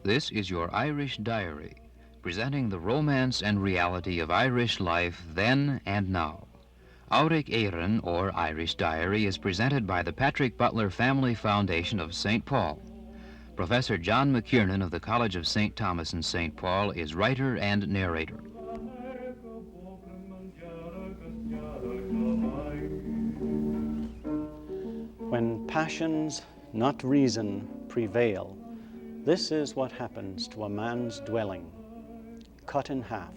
This is your Irish Diary, presenting the romance and reality of Irish life then and now. Auric Éireann, or Irish Diary, is presented by the Patrick Butler Family Foundation of St. Paul. Professor John McKiernan of the College of St. Thomas in St. Paul is writer and narrator. When passions, not reason, prevail, this is what happens to a man's dwelling, cut in half.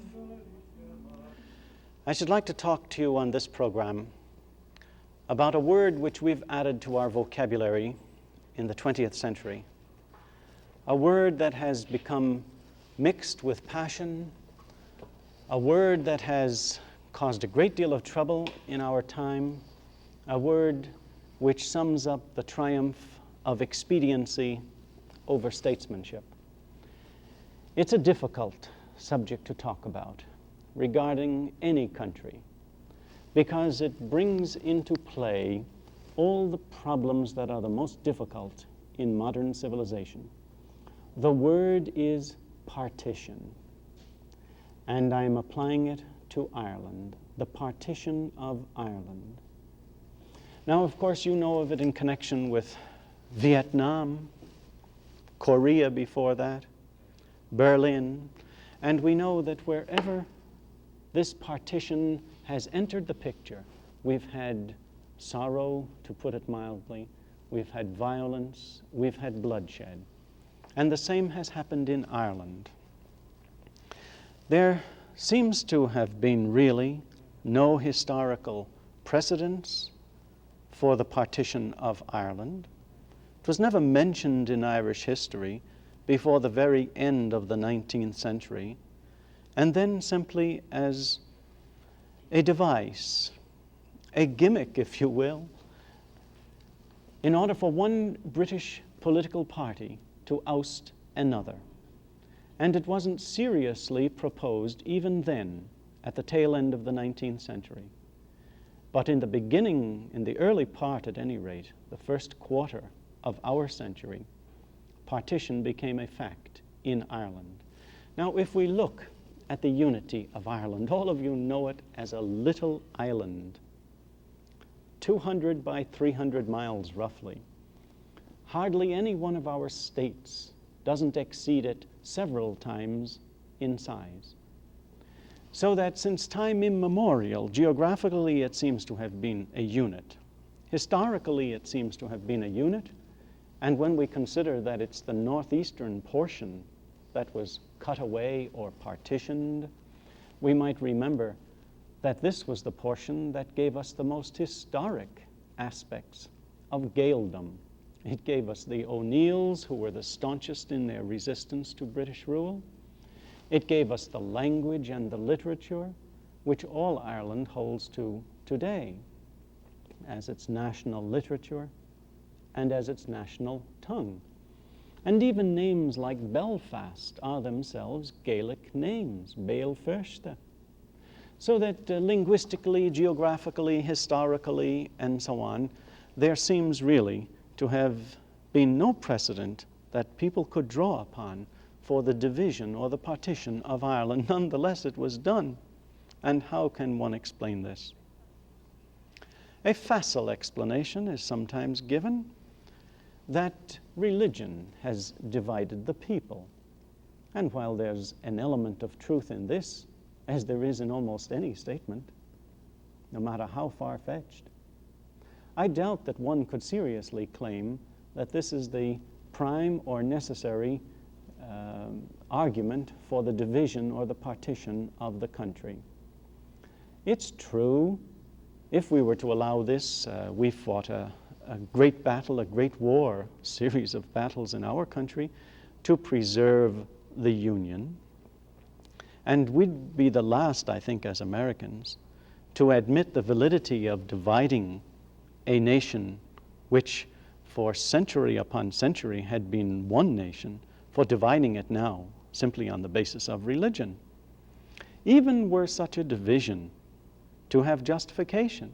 I should like to talk to you on this program about a word which we've added to our vocabulary in the 20th century, a word that has become mixed with passion, a word that has caused a great deal of trouble in our time, a word which sums up the triumph of expediency over statesmanship. It's a difficult subject to talk about regarding any country because it brings into play all the problems that are the most difficult in modern civilization. The word is partition, and I'm applying it to Ireland, the partition of Ireland. Now, of course, you know of it in connection with Vietnam, Korea before that, Berlin, and we know that wherever this partition has entered the picture, we've had sorrow, to put it mildly, we've had violence, we've had bloodshed. And the same has happened in Ireland. There seems to have been really no historical precedence for the partition of Ireland. It was never mentioned in Irish history before the very end of the 19th century, and then simply as a device, a gimmick, if you will, in order for one British political party to oust another. And it wasn't seriously proposed even then, at the tail end of the 19th century. But in the beginning, in the early part at any rate, the first quarter of our century, partition became a fact in Ireland. Now, if we look at the unity of Ireland, all of you know it as a little island, 200 by 300 miles roughly. Hardly any one of our states doesn't exceed it several times in size. So that since time immemorial, geographically it seems to have been a unit. Historically it seems to have been a unit, and when we consider that it's the northeastern portion that was cut away or partitioned, we might remember that this was the portion that gave us the most historic aspects of Gaeldom. It gave us the O'Neills, who were the staunchest in their resistance to British rule. It gave us the language and the literature, which all Ireland holds to today as its national literature and as its national tongue. And even names like Belfast are themselves Gaelic names, Béal Feirste. So that linguistically, geographically, historically, and so on, there seems really to have been no precedent that people could draw upon for the division or the partition of Ireland. Nonetheless, it was done. And how can one explain this? A facile explanation is sometimes given that religion has divided the people. And while there's an element of truth in this, as there is in almost any statement, no matter how far-fetched, I doubt that one could seriously claim that this is the prime or necessary argument for the division or the partition of the country. It's true, if we were to allow this, we fought a great battle, a great war, series of battles in our country to preserve the Union. And we'd be the last, I think, as Americans, to admit the validity of dividing a nation which for century upon century had been one nation, for dividing it now simply on the basis of religion. Even were such a division to have justification,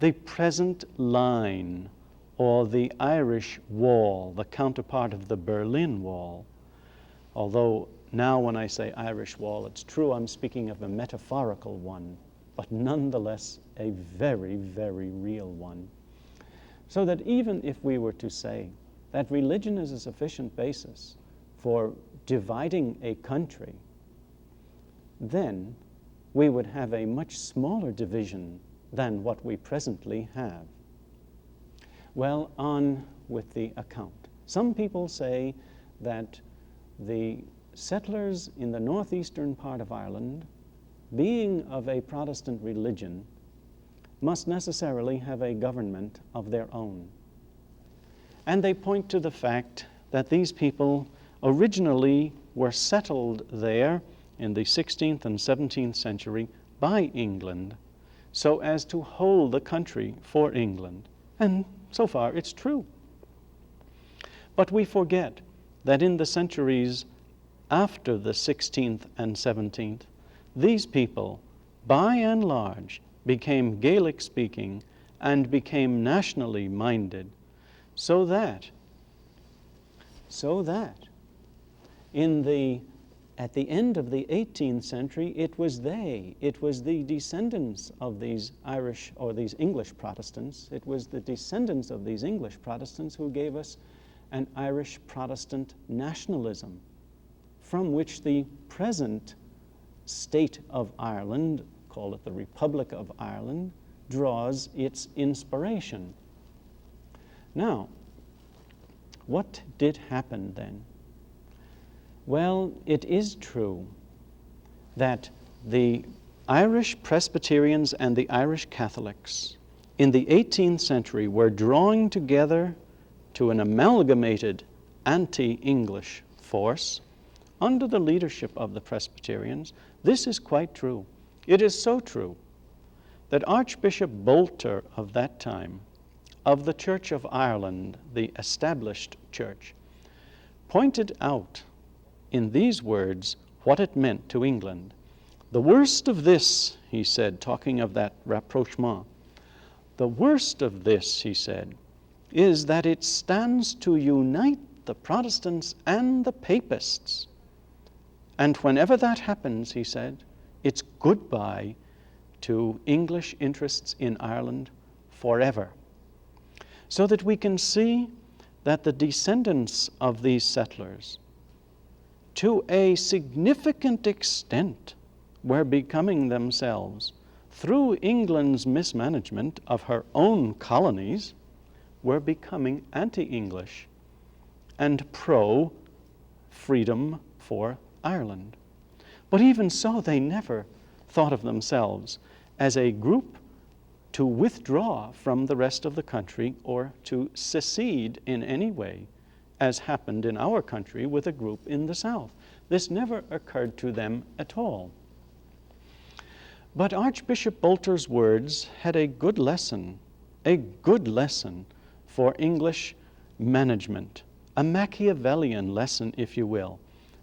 the present line, or the Irish Wall, the counterpart of the Berlin Wall, Although now when I say Irish wall, it's true I'm speaking of a metaphorical one, but nonetheless a very, very real one. So that even if we were to say that religion is a sufficient basis for dividing a country, then we would have a much smaller division than what we presently have. Well, on with the account. Some people say that the settlers in the northeastern part of Ireland, being of a Protestant religion, must necessarily have a government of their own. And they point to the fact that these people originally were settled there in the 16th and 17th century by England so as to hold the country for England. And so far it's true. But we forget that in the centuries after the 16th and 17th, these people, by and large, became Gaelic-speaking and became nationally minded, so that at the end of the 18th century, it was the descendants of these Irish or these English Protestants, it was the descendants of these English Protestants who gave us an Irish Protestant nationalism, from which the present state of Ireland, call it the Republic of Ireland, draws its inspiration. Now, what did happen then? Well, it is true that the Irish Presbyterians and the Irish Catholics in the 18th century were drawing together to an amalgamated anti-English force under the leadership of the Presbyterians. This is quite true. It is so true that Archbishop Bolter of that time, of the Church of Ireland, the established church, pointed out in these words what it meant to England. The worst of this, he said, talking of that rapprochement, the worst of this, he said, is that it stands to unite the Protestants and the Papists. And whenever that happens, he said, it's goodbye to English interests in Ireland forever. So that we can see that the descendants of these settlers, to a significant extent, were becoming themselves, through England's mismanagement of her own colonies, were becoming anti-English and pro-freedom for Ireland. But even so, they never thought of themselves as a group to withdraw from the rest of the country or to secede in any way, as happened in our country with a group in the South. This never occurred to them at all. But Archbishop Bolter's words had a good lesson for English management, a Machiavellian lesson, if you will,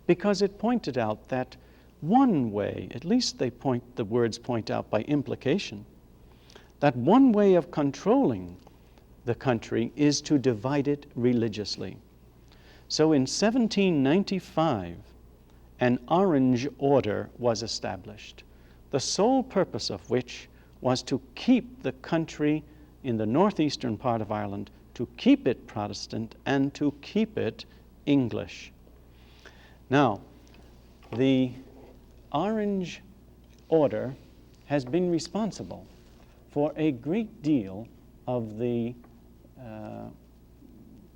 because it pointed out that one way, at least the words point out by implication, that one way of controlling the country is to divide it religiously. So in 1795, an Orange Order was established, the sole purpose of which was to keep the country in the northeastern part of Ireland, to keep it Protestant and to keep it English. Now, the Orange Order has been responsible for a great deal of the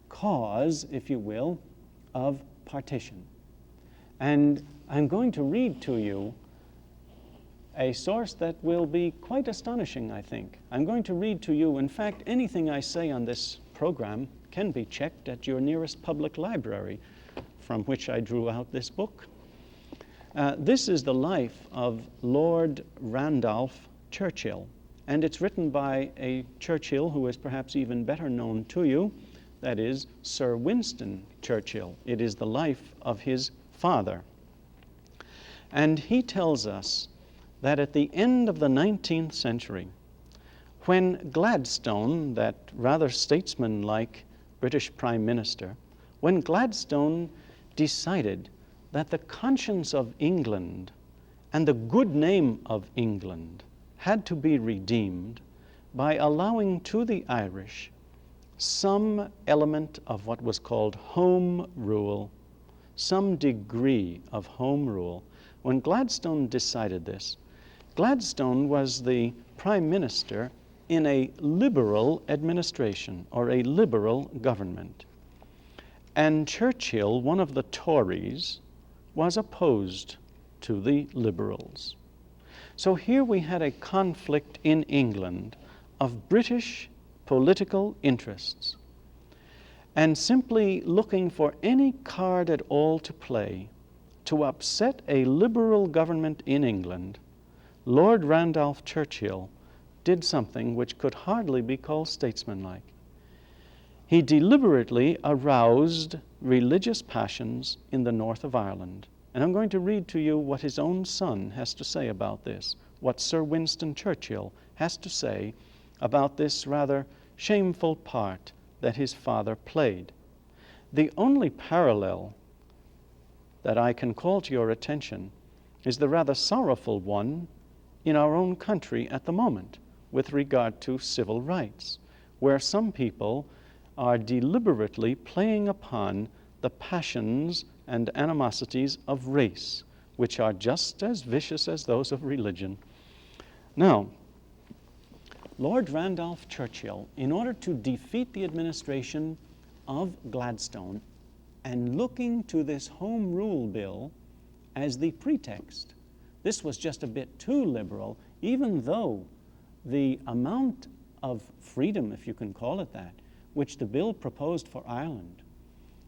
cause, if you will, of partition. And I'm going to read to you a source that will be quite astonishing, I think. I'm going to read to you, in fact, anything I say on this program can be checked at your nearest public library, from which I drew out this book. This is the life of Lord Randolph Churchill, and it's written by a Churchill who is perhaps even better known to you, that is Sir Winston Churchill. It is the life of his father. And he tells us that at the end of the 19th century, when Gladstone, that rather statesman-like British Prime Minister, when Gladstone decided that the conscience of England and the good name of England had to be redeemed by allowing to the Irish some element of what was called home rule, some degree of home rule. When Gladstone decided this, Gladstone was the prime minister in a liberal administration or a liberal government. And Churchill, one of the Tories, was opposed to the liberals. So here we had a conflict in England of British political interests, and simply looking for any card at all to play to upset a liberal government in England, Lord Randolph Churchill did something which could hardly be called statesmanlike. He deliberately aroused religious passions in the north of Ireland. And I'm going to read to you what his own son has to say about this, what Sir Winston Churchill has to say about this rather shameful part that his father played. The only parallel that I can call to your attention is the rather sorrowful one in our own country at the moment with regard to civil rights, where some people are deliberately playing upon the passions and animosities of race, which are just as vicious as those of religion. Now, Lord Randolph Churchill, in order to defeat the administration of Gladstone, and looking to this Home Rule Bill as the pretext, this was just a bit too liberal, even though the amount of freedom, if you can call it that, which the bill proposed for Ireland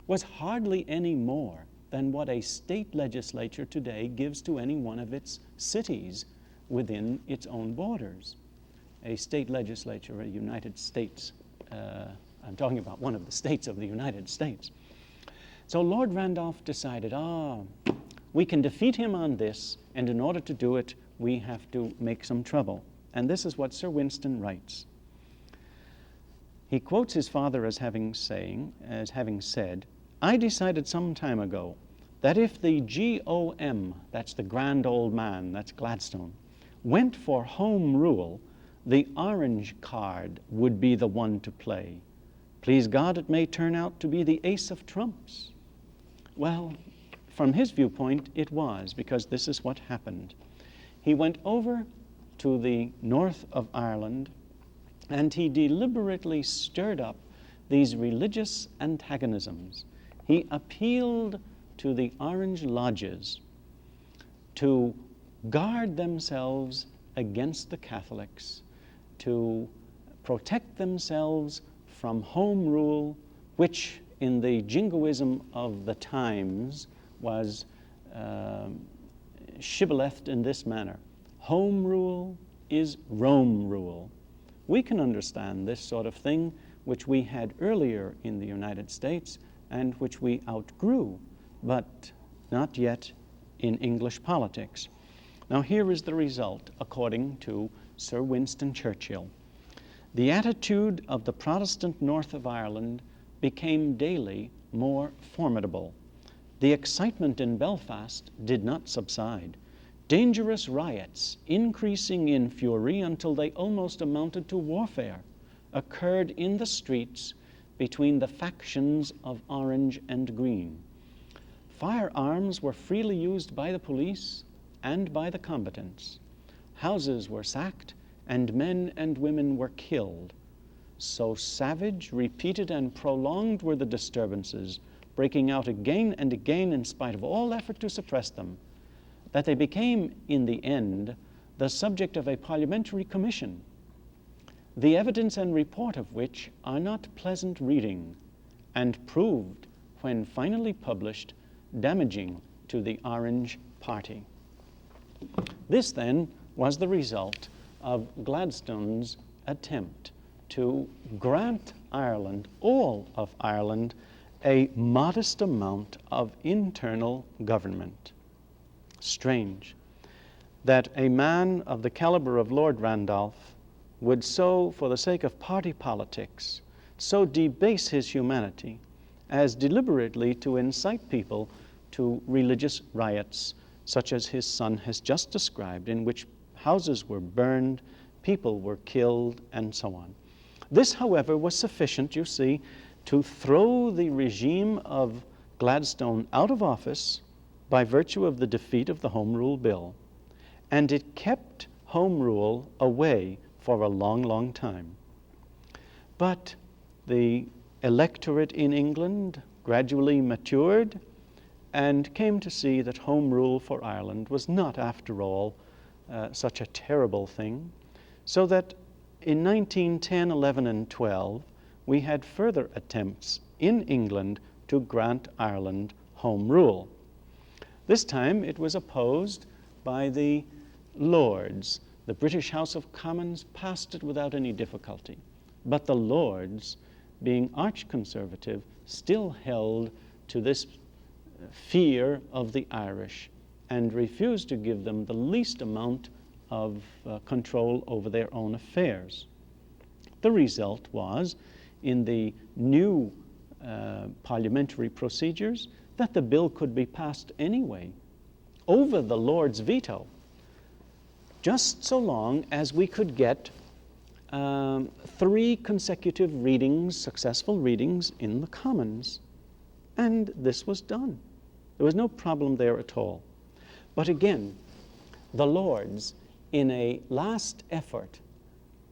was hardly any more than what a state legislature today gives to any one of its cities within its own borders. A state legislature, a United States, I'm talking about one of the states of the United States. So Lord Randolph decided, we can defeat him on this, and in order to do it, we have to make some trouble. And this is what Sir Winston writes. He quotes his father as having said, I decided some time ago that if the GOM, that's the grand old man, that's Gladstone, went for home rule, the orange card would be the one to play. Please God, it may turn out to be the ace of trumps. Well, from his viewpoint, it was, because this is what happened. He went over to the north of Ireland, and he deliberately stirred up these religious antagonisms. He appealed to the Orange Lodges to guard themselves against the Catholics, to protect themselves from home rule, which in the jingoism of the times was shibbolethed in this manner. Home rule is Rome rule. We can understand this sort of thing, which we had earlier in the United States and which we outgrew, but not yet in English politics. Now here is the result, according to Sir Winston Churchill. The attitude of the Protestant north of Ireland became daily more formidable. The excitement in Belfast did not subside. Dangerous riots, increasing in fury until they almost amounted to warfare, occurred in the streets between the factions of Orange and Green. Firearms were freely used by the police and by the combatants. Houses were sacked, and men and women were killed. So savage, repeated, and prolonged were the disturbances, breaking out again and again in spite of all effort to suppress them, that they became, in the end, the subject of a parliamentary commission, the evidence and report of which are not pleasant reading, and proved, when finally published, damaging to the Orange Party. This, then, was the result of Gladstone's attempt to grant Ireland, all of Ireland, a modest amount of internal government. Strange that a man of the caliber of Lord Randolph would so, for the sake of party politics, so debase his humanity as deliberately to incite people to religious riots such as his son has just described, in which houses were burned, people were killed, and so on. This, however, was sufficient, you see, to throw the regime of Gladstone out of office by virtue of the defeat of the Home Rule Bill. And it kept Home Rule away for a long, long time. But the electorate in England gradually matured and came to see that Home Rule for Ireland was not, after all, such a terrible thing, so that in 1910, 11, and 12, we had further attempts in England to grant Ireland Home Rule. This time it was opposed by the Lords. The British House of Commons passed it without any difficulty, but the Lords, being arch-conservative, still held to this fear of the Irish and refused to give them the least amount of control over their own affairs. The result was, in the new parliamentary procedures, that the bill could be passed anyway, over the Lord's veto, just so long as we could get 3 consecutive readings, successful readings, in the Commons. And this was done. There was no problem there at all. But again, the Lords, in a last effort,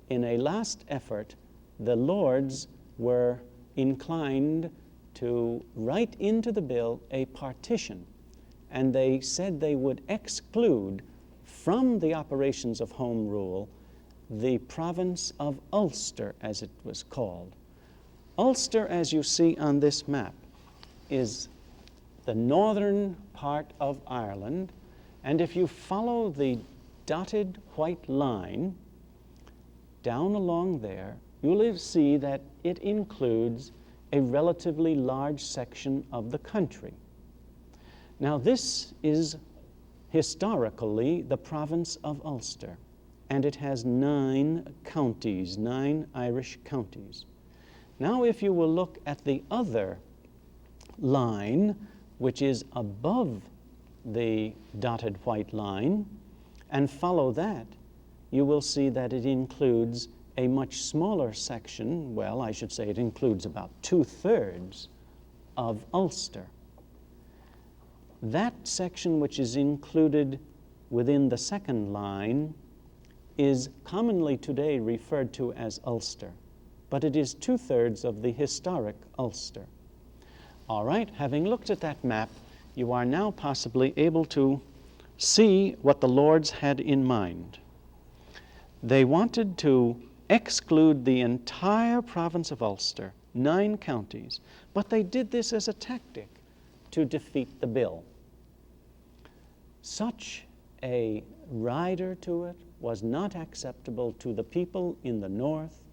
the Lords were inclined to write into the bill a partition, and they said they would exclude from the operations of Home Rule the province of Ulster, as it was called. Ulster, as you see on this map, is the northern part of Ireland, and if you follow the dotted white line down along there, you will see that it includes a relatively large section of the country. Now, this is historically the province of Ulster, and it has 9 counties, 9 Irish counties. Now, if you will look at the other line, which is above the dotted white line, and follow that, you will see that it includes a much smaller section. Well, I should say it includes about 2/3 of Ulster. That section which is included within the second line is commonly today referred to as Ulster, but it is 2/3 of the historic Ulster. All right, having looked at that map, you are now possibly able to see what the Lords had in mind. They wanted to exclude the entire province of Ulster, 9 counties, but they did this as a tactic to defeat the bill. Such a rider to it was not acceptable to the people in the north,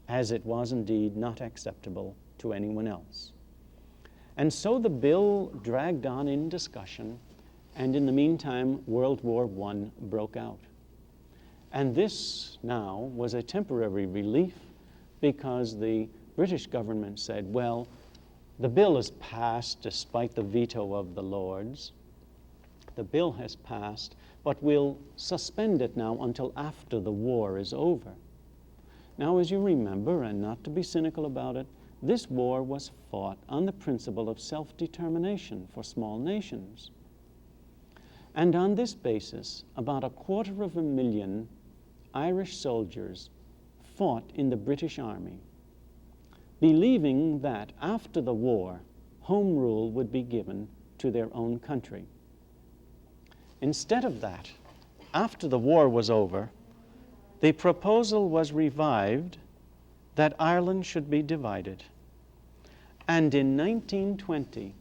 as it was indeed not acceptable to anyone else. And so the bill dragged on in discussion, and in the meantime, World War I broke out. And this now was a temporary relief, because the British government said, well, the bill is passed despite the veto of the Lords. The bill has passed, but we'll suspend it now until after the war is over. Now, as you remember, and not to be cynical about it, this war was fought on the principle of self-determination for small nations. And on this basis, about 250,000 Irish soldiers fought in the British Army, believing that after the war, Home Rule would be given to their own country. Instead of that, after the war was over, the proposal was revived that Ireland should be divided. And in 1920,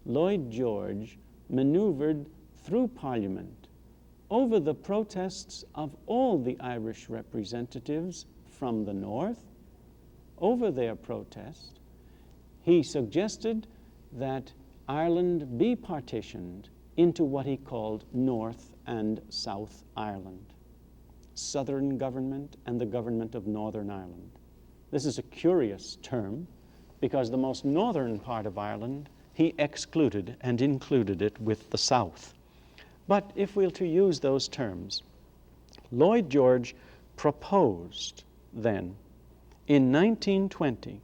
Lloyd George maneuvered through Parliament over the protests of all the Irish representatives from the north. Over their protest, he suggested that Ireland be partitioned into what he called North and South Ireland, Southern government and the government of Northern Ireland. This is a curious term, because the most northern part of Ireland he excluded and included it with the South. But if we're to use those terms, Lloyd George proposed then in 1920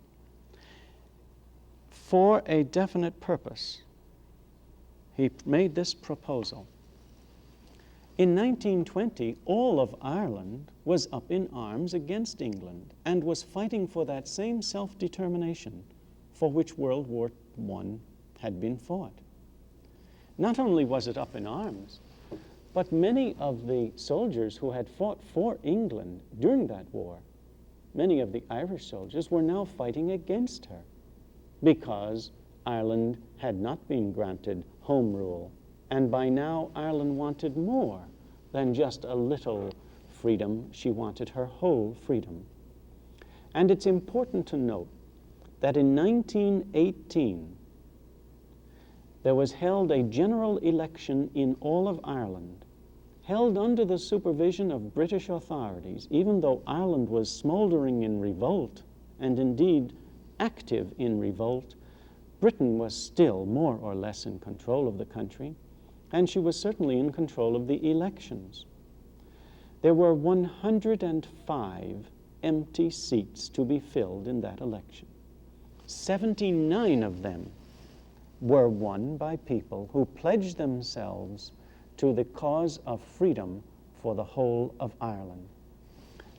for a definite purpose. He made this proposal. In 1920, all of Ireland was up in arms against England and was fighting for that same self-determination for which World War I had been fought. Not only was it up in arms, but many of the soldiers who had fought for England during that war, many of the Irish soldiers, were now fighting against her because Ireland had not been granted home rule. And by now, Ireland wanted more than just a little freedom. She wanted her whole freedom. And it's important to note that in 1918, there was held a general election in all of Ireland, held under the supervision of British authorities, even though Ireland was smoldering in revolt, and indeed active in revolt. Britain was still more or less in control of the country, and she was certainly in control of the elections. There were 105 empty seats to be filled in that election. 79 of them were won by people who pledged themselves to the cause of freedom for the whole of Ireland.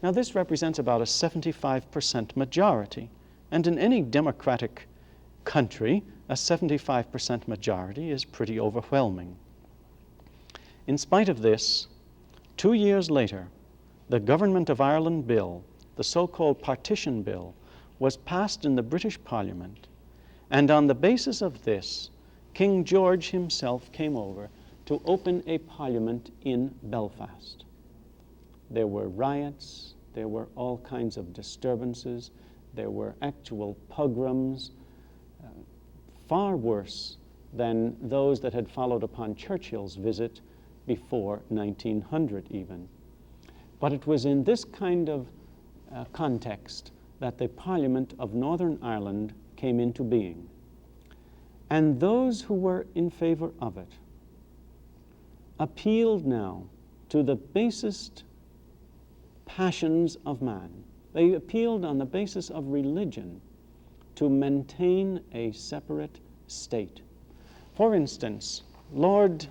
Now, this represents about a 75% majority, and in any democratic country, a 75% majority is pretty overwhelming. In spite of this, 2 years later, the Government of Ireland Bill, the so-called Partition Bill, was passed in the British Parliament, and on the basis of this, King George himself came over to open a parliament in Belfast. There were riots, there were all kinds of disturbances, there were actual pogroms, far worse than those that had followed upon Churchill's visit before 1900 even. But it was in this kind of context that the Parliament of Northern Ireland came into being. And those who were in favor of it appealed now to the basest passions of man. They appealed on the basis of religion to maintain a separate state. For instance, Lord,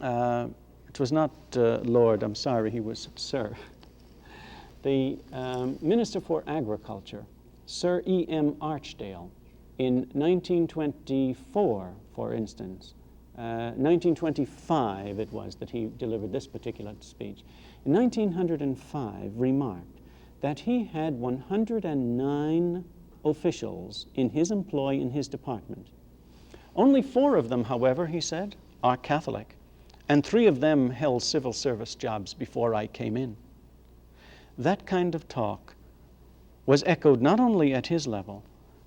it was not Lord, I'm sorry, he was Sir. The Minister for Agriculture, Sir E.M. Archdale, in 1924, for instance, 1925 it was that he delivered this particular speech. In 1905, remarked that he had 109 officials in his employ in his department. Only 4 of them, however, he said, are Catholic, and 3 of them held civil service jobs before I came in. That kind of talk was echoed not only at his level,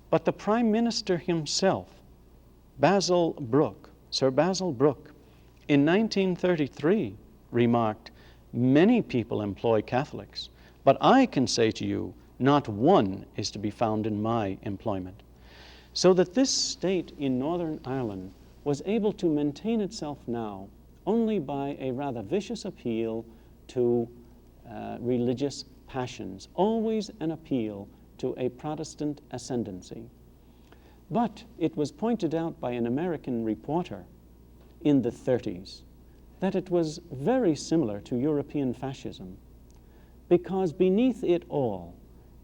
but the Prime Minister himself, Basil Brooke, Sir Basil Brooke, in 1933 remarked, "Many people employ Catholics, but I can say to you, not one is to be found in my employment." So that this state in Northern Ireland was able to maintain itself now only by a rather vicious appeal to religious passions, always an appeal to a Protestant ascendancy. But it was pointed out by an American reporter in the 30s that it was very similar to European fascism, because beneath it all,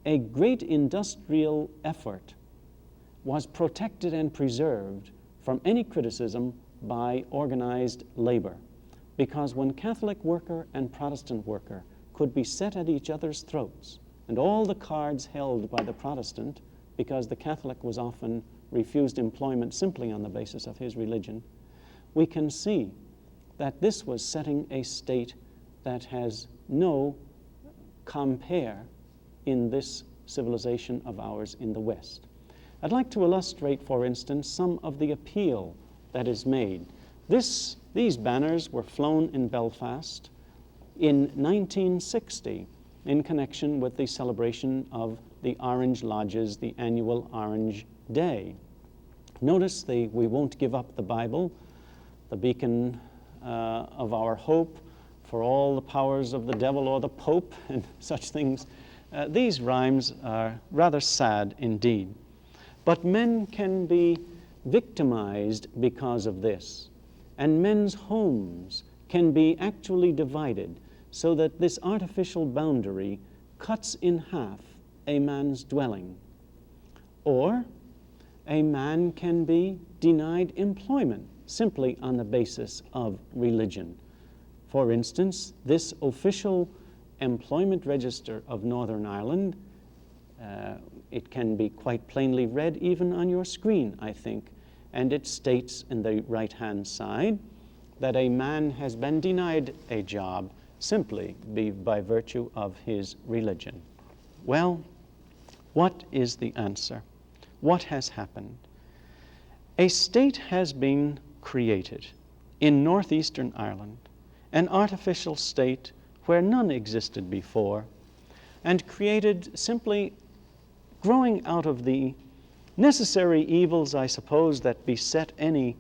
a great industrial effort was protected and preserved from any criticism by organized labor. Because when Catholic worker and Protestant worker could be set at each other's throats, and all the cards held by the Protestant, because the Catholic was often refused employment simply on the basis of his religion, we can see that this was setting a state that has no compare in this civilization of ours in the West. I'd like to illustrate, for instance, some of the appeal that is made. These banners were flown in Belfast in 1960 in connection with the celebration of the Orange Lodges, the annual Orange Day. Notice we won't give up the Bible, the beacon of our hope for all the powers of the devil or the Pope and such things. These rhymes are rather sad indeed. But men can be victimized because of this, and men's homes can be actually divided so that this artificial boundary cuts in half a man's dwelling. Or a man can be denied employment simply on the basis of religion. For instance, this official employment register of Northern Ireland, it can be quite plainly read even on your screen, I think, and it states in the right-hand side that a man has been denied a job simply by virtue of his religion. Well, what is the answer? What has happened? A state has been created in northeastern Ireland, an artificial state where none existed before, and created simply growing out of the necessary evils, I suppose, that beset any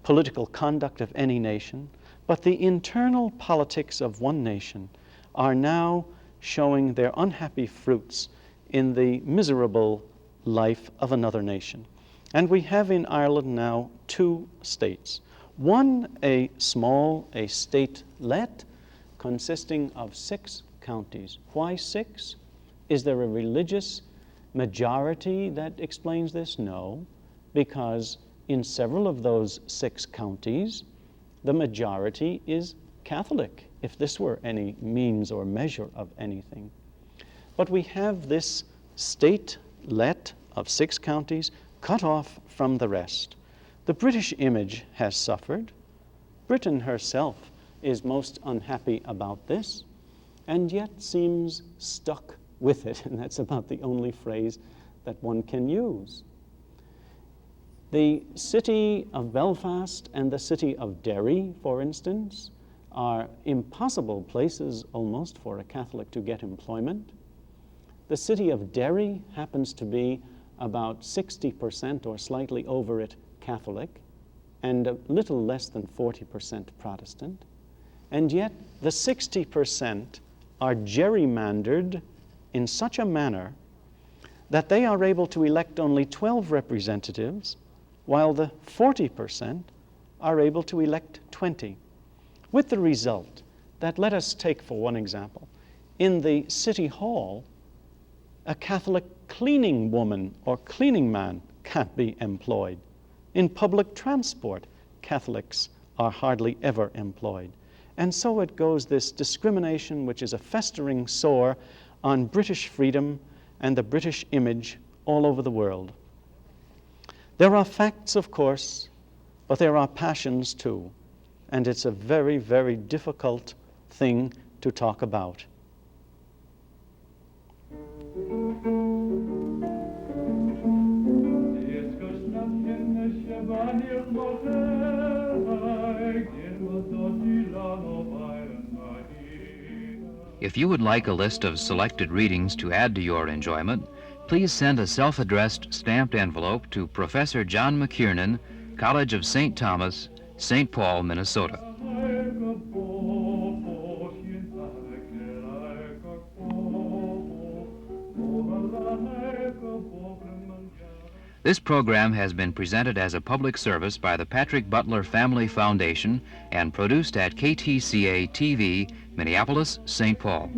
political conduct of any nation. But the internal politics of one nation are now showing their unhappy fruits in the miserable life of another nation. And we have in Ireland now two states. One, a small, a statelet, consisting of 6 counties. Why 6? Is there a religious majority that explains this? No, because in several of those 6 counties, the majority is Catholic, if this were any means or measure of anything. But we have this statelet of 6 counties cut off from the rest. The British image has suffered. Britain herself is most unhappy about this, and yet seems stuck with it, and that's about the only phrase that one can use. The city of Belfast and the city of Derry, for instance, are impossible places almost for a Catholic to get employment. The city of Derry happens to be about 60% or slightly over it Catholic, and a little less than 40% Protestant. And yet the 60% are gerrymandered in such a manner that they are able to elect only 12 representatives, while the 40% are able to elect 20. With the result that, let us take for one example, in the city hall, a Catholic cleaning woman or cleaning man can't be employed. In public transport, Catholics are hardly ever employed. And so it goes, this discrimination, which is a festering sore on British freedom and the British image all over the world. There are facts, of course, but there are passions too. And it's a very, very difficult thing to talk about. If you would like a list of selected readings to add to your enjoyment, please send a self-addressed stamped envelope to Professor John McKiernan, College of St. Thomas, St. Paul, Minnesota. This program has been presented as a public service by the Patrick Butler Family Foundation and produced at KTCA-TV, Minneapolis, St. Paul.